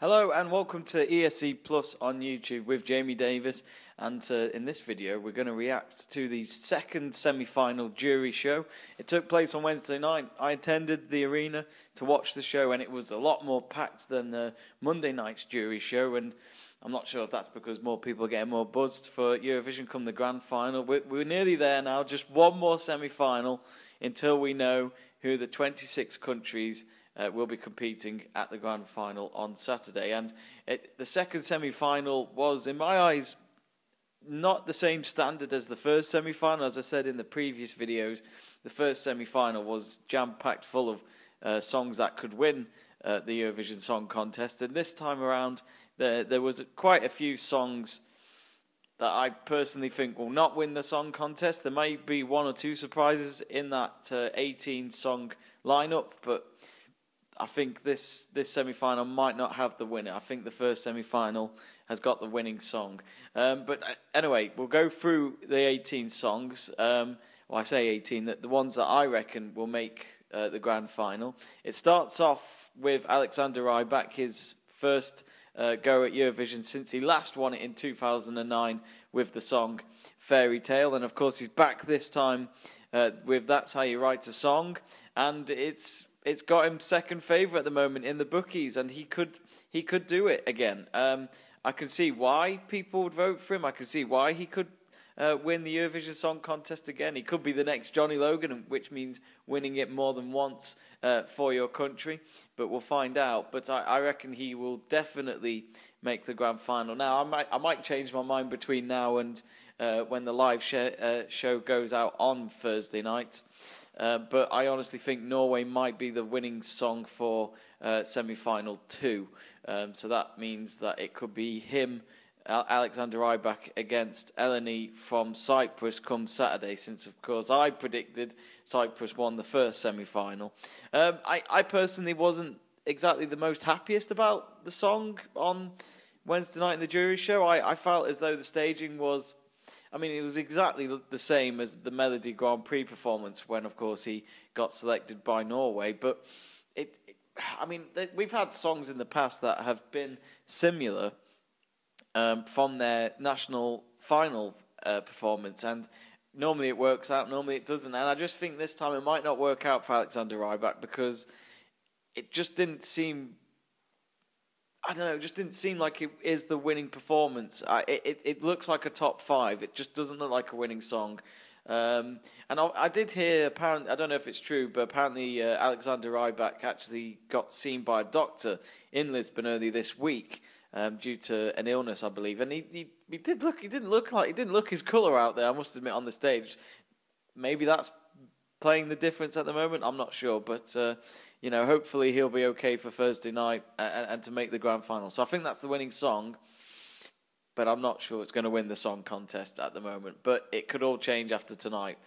Hello and welcome to ESCplus on YouTube with Jamie Davies, and in this video we're going to react to the second semi-final jury show. It took place on Wednesday night. I attended the arena to watch the show and it was a lot more packed than the Monday night's jury show, and I'm not sure if that's because more people are getting more buzzed for Eurovision come the grand final. We're nearly there now, just one more semi-final until we know who the 26 countries will be competing at the grand final on Saturday. And the second semi-final was, in my eyes, not the same standard as the first semi-final. As I said in the previous videos, the first semi-final was jam-packed full of songs that could win the Eurovision Song Contest. And this time around, there was quite a few songs that I personally think will not win the song contest. There may be one or two surprises in that 18-song lineup, but I think this semi-final might not have the winner. I think the first semi-final has got the winning song. But anyway, we'll go through the 18 songs. Well, I say 18, the ones that I reckon will make the grand final. It starts off with Alexander Rybak, his first go at Eurovision since he last won it in 2009 with the song Fairy Tale. And of course, he's back this time with That's How You Write a Song. And it's got him second favourite at the moment in the bookies, and he could do it again. I can see why people would vote for him. I can see why he could win the Eurovision Song Contest again. He could be the next Johnny Logan, which means winning it more than once for your country. But we'll find out. But I reckon he will definitely make the grand final. Now, I might change my mind between now and when the live show goes out on Thursday night. But I honestly think Norway might be the winning song for semi-final 2. So that means that it could be him, Alexander Rybak, against Eleni from Cyprus come Saturday, since, of course, I predicted Cyprus won the first semi-final. I personally wasn't exactly the most happiest about the song on Wednesday night in the jury show. I felt as though the staging was... I mean, it was exactly the same as the Melody Grand Prix performance when, of course, he got selected by Norway. But, we've had songs in the past that have been similar from their national final performance. And normally it works out, normally it doesn't. And I just think this time it might not work out for Alexander Rybak because it just didn't seem... I don't know, it just didn't seem like it is the winning performance. It looks like a top 5. It just doesn't look like a winning song. And I did hear, apparently, I don't know if it's true, but apparently Alexander Rybak actually got seen by a doctor in Lisbon early this week due to an illness, I believe. And he didn't look his colour out there, I must admit, on the stage. Maybe that's playing the difference at the moment, I'm not sure, but hopefully he'll be okay for Thursday night and to make the grand final. So I think that's the winning song, but I'm not sure it's going to win the song contest at the moment, but it could all change after tonight.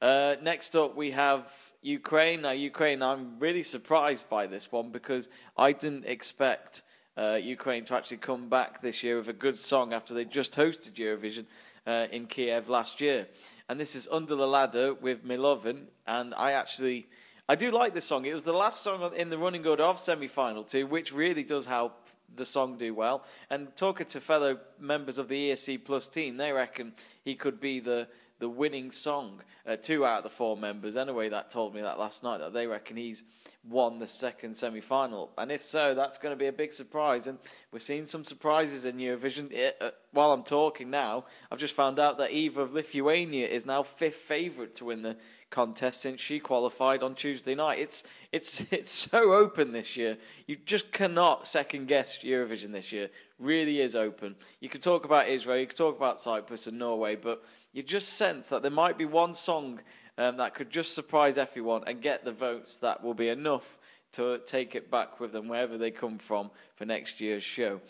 Next up we have Ukraine. Now Ukraine, I'm really surprised by this one because I didn't expect Ukraine to actually come back this year with a good song after they just hosted Eurovision in Kiev last year. And this is Under the Ladder with Milovin, and I do like this song. It was the last song in the running order of semi-final 2, which really does help the song do well. And talking to fellow members of the ESCplus team, they reckon he could be the winning song. 2 out of the 4 members, anyway, that told me that last night, that they reckon he's won the second semi-final. And if so, that's going to be a big surprise. And we're seeing some surprises in Eurovision. While I'm talking now, I've just found out that Eva of Lithuania is now 5th favourite to win the contest since she qualified on Tuesday night. It's so open this year. You just cannot second guess Eurovision this year. Really is open. You could talk about Israel, you could talk about Cyprus and Norway, but you just sense that there might be one song that could just surprise everyone and get the votes that will be enough to take it back with them wherever they come from for next year's show.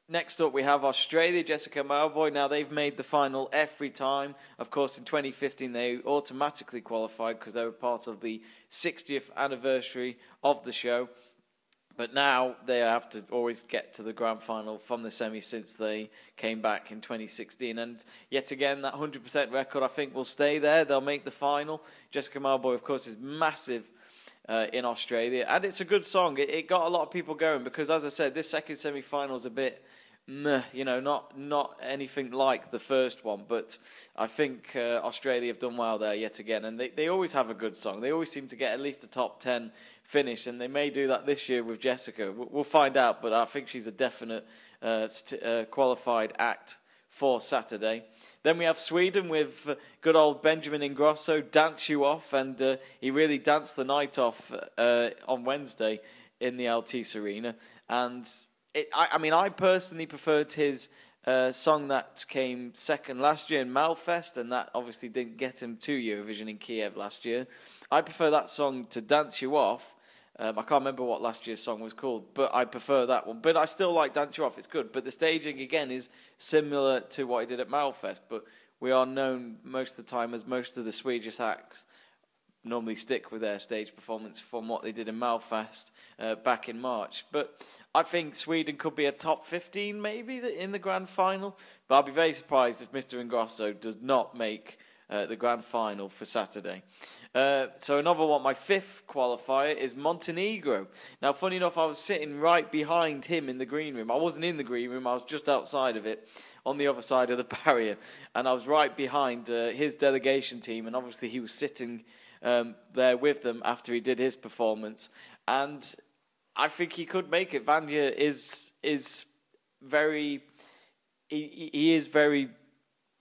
Next up, we have Australia, Jessica Mauboy. Now, they've made the final every time. Of course, in 2015, they automatically qualified because they were part of the 60th anniversary of the show. But now they have to always get to the grand final from the semi since they came back in 2016. And yet again, that 100% record, I think, will stay there. They'll make the final. Jessica Mauboy, of course, is massive in Australia, and it's a good song. It got a lot of people going because, as I said, this second semi-final is a bit meh, not anything like the first one, but I think Australia have done well there yet again, and they always have a good song. They always seem to get at least a top 10 finish, and they may do that this year with Jessica. We'll find out, but I think she's a definite qualified act for Saturday. Then we have Sweden with good old Benjamin Ingrosso, Dance You Off, and he really danced the night off on Wednesday in the Altice Arena. And I personally preferred his song that came second last year in Malfest, and that obviously didn't get him to Eurovision in Kiev last year. I prefer that song to Dance You Off. I can't remember what last year's song was called, but I prefer that one. But I still like Dance You Off, it's good. But the staging, again, is similar to what he did at Malfest. But we are known most of the time as most of the Swedish acts normally stick with their stage performance from what they did in Malfest back in March. But I think Sweden could be a top 15 maybe in the grand final. But I'll be very surprised if Mr. Ingrosso does not make the grand final for Saturday. So another one, my fifth qualifier, is Montenegro. Now, funny enough, I was sitting right behind him in the green room. I wasn't in the green room, I was just outside of it, on the other side of the barrier. And I was right behind his delegation team, and obviously he was sitting there with them after he did his performance. And I think he could make it. Vanja is very... He is very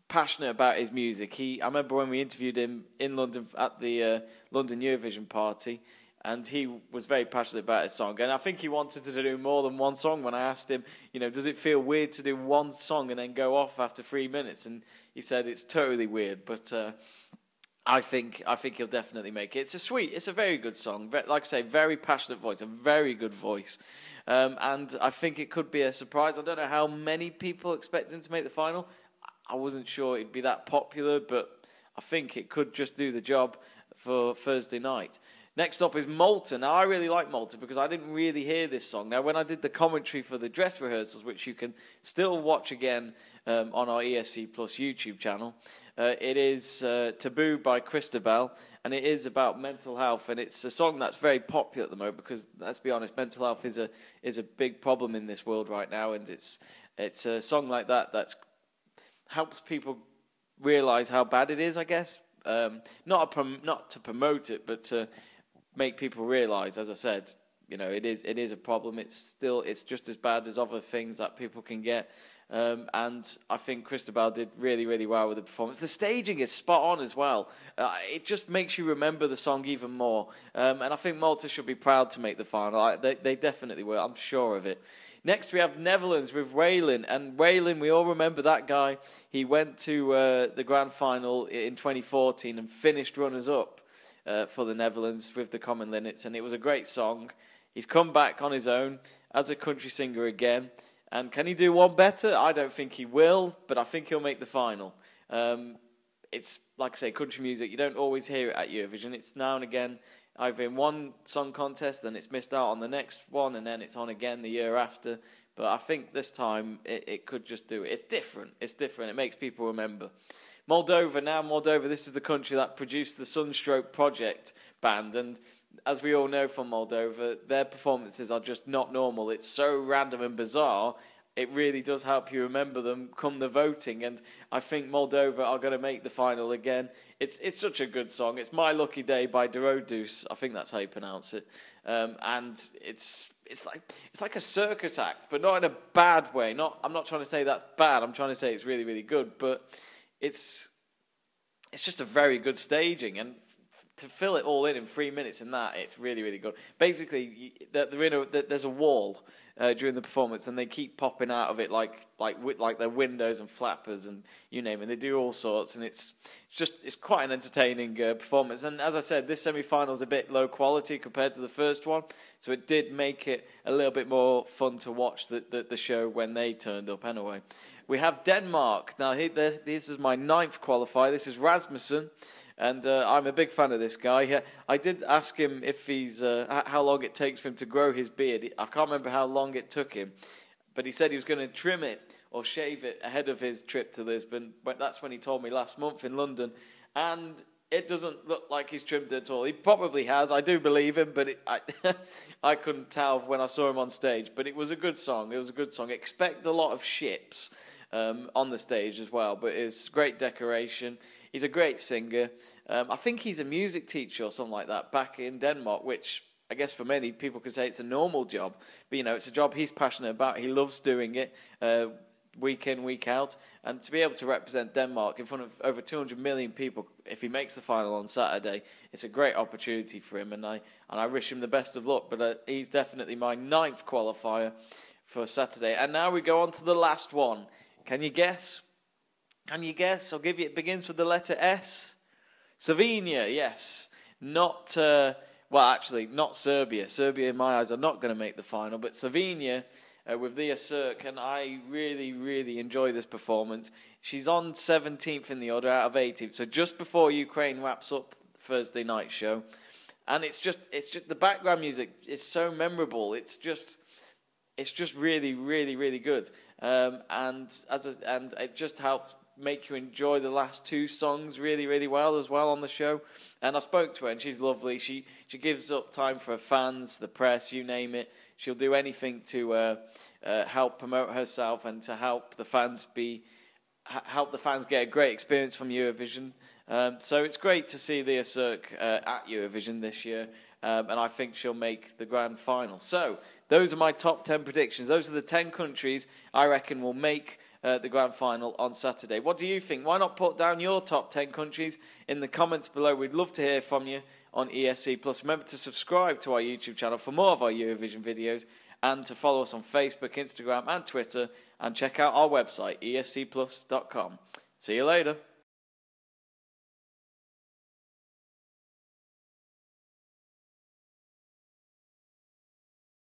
passionate about his music. I remember when we interviewed him in London at the London Eurovision party, and he was very passionate about his song. And I think he wanted to do more than one song. When I asked him, does it feel weird to do one song and then go off after 3 minutes? And he said it's totally weird, but I think he'll definitely make it. It's a very good song. Like I say, very passionate voice, a very good voice. And I think it could be a surprise. I don't know how many people expect him to make the final. I wasn't sure it'd be that popular, but I think it could just do the job for Thursday night. Next up is Malta. Now, I really like Malta because I didn't really hear this song. Now, when I did the commentary for the dress rehearsals, which you can still watch again on our ESCplus YouTube channel, it is Taboo by Christabel, and it is about mental health, and it's a song that's very popular at the moment because, let's be honest, mental health is a big problem in this world right now, and it's a song like that that's helps people realise how bad it is, I guess. Not to promote it, but to make people realise, as I said, it is a problem. It's just as bad as other things that people can get. And I think Christabel did really, really well with the performance. The staging is spot on as well. It just makes you remember the song even more. And I think Malta should be proud to make the final. They definitely will. I'm sure of it. Next, we have Netherlands with Waylon. And Waylon, we all remember that guy. He went to the grand final in 2014 and finished runners-up for the Netherlands with the Common Linnets. And it was a great song. He's come back on his own as a country singer again. And can he do one better? I don't think he will, but I think he'll make the final. It's, like I say, country music. You don't always hear it at Eurovision. It's now and again either in one song contest, then it's missed out on the next one, and then it's on again the year after. But I think this time it could just do it. It's different. It's different. It makes people remember. Moldova. Now Moldova, this is the country that produced the Sunstroke Project band. And as we all know from Moldova, their performances are just not normal. It's so random and bizarre. It really does help you remember them come the voting, and I think Moldova are going to make the final again. It's such a good song. It's My Lucky Day by Dorodus. I think that's how you pronounce it. And it's like a circus act, but not in a bad way. I'm not trying to say that's bad. I'm trying to say it's really, really good. But it's just a very good staging, and to fill it all in 3 minutes in that, it's really, really good. Basically, there's a wall during the performance, and they keep popping out of it like their windows and flappers and you name it. They do all sorts, and it's quite an entertaining performance. And as I said, this semi-final is a bit low quality compared to the first one, so it did make it a little bit more fun to watch the show when they turned up anyway. We have Denmark. Now, this is my 9th qualifier. This is Rasmussen. And I'm a big fan of this guy. I did ask him if how long it takes for him to grow his beard. I can't remember how long it took him, but he said he was going to trim it or shave it ahead of his trip to Lisbon. But that's when he told me last month in London. And it doesn't look like he's trimmed it at all. He probably has. I do believe him, but I couldn't tell when I saw him on stage. But it was a good song. It was a good song. Expect a lot of ships on the stage as well. But it's great decoration. He's a great singer. I think he's a music teacher or something like that back in Denmark, which I guess for many people could say it's a normal job. But, you know, it's a job he's passionate about. He loves doing it. Week in, week out, and to be able to represent Denmark in front of over 200 million people, if he makes the final on Saturday, it's a great opportunity for him, and I wish him the best of luck. But he's definitely my 9th qualifier for Saturday. And now we go on to the last one. Can you guess? Can you guess? I'll give you. It begins with the letter S. Slovenia, yes. Not actually, not Serbia. Serbia, in my eyes, are not going to make the final, but Slovenia. With the esc, and I really, really enjoy this performance. She's on 17th in the order out of 18th, so just before Ukraine wraps up Thursday night show, and it's just the background music is so memorable. It's just really, really, really good, and it just helps make you enjoy the last 2 songs really, really well as well on the show. And I spoke to her, and she's lovely. She gives up time for her fans, the press, you name it. She'll do anything to help promote herself and to help the fans get a great experience from Eurovision. So it's great to see the esc at Eurovision this year, and I think she'll make the grand final. So those are my top 10 predictions. Those are the 10 countries I reckon will make the grand final on Saturday. What do you think? Why not put down your top 10 countries in the comments below? We'd love to hear from you on ESCplus. Remember to subscribe to our YouTube channel for more of our Eurovision videos, and to follow us on Facebook, Instagram and Twitter, and check out our website, escplus.com. See you later.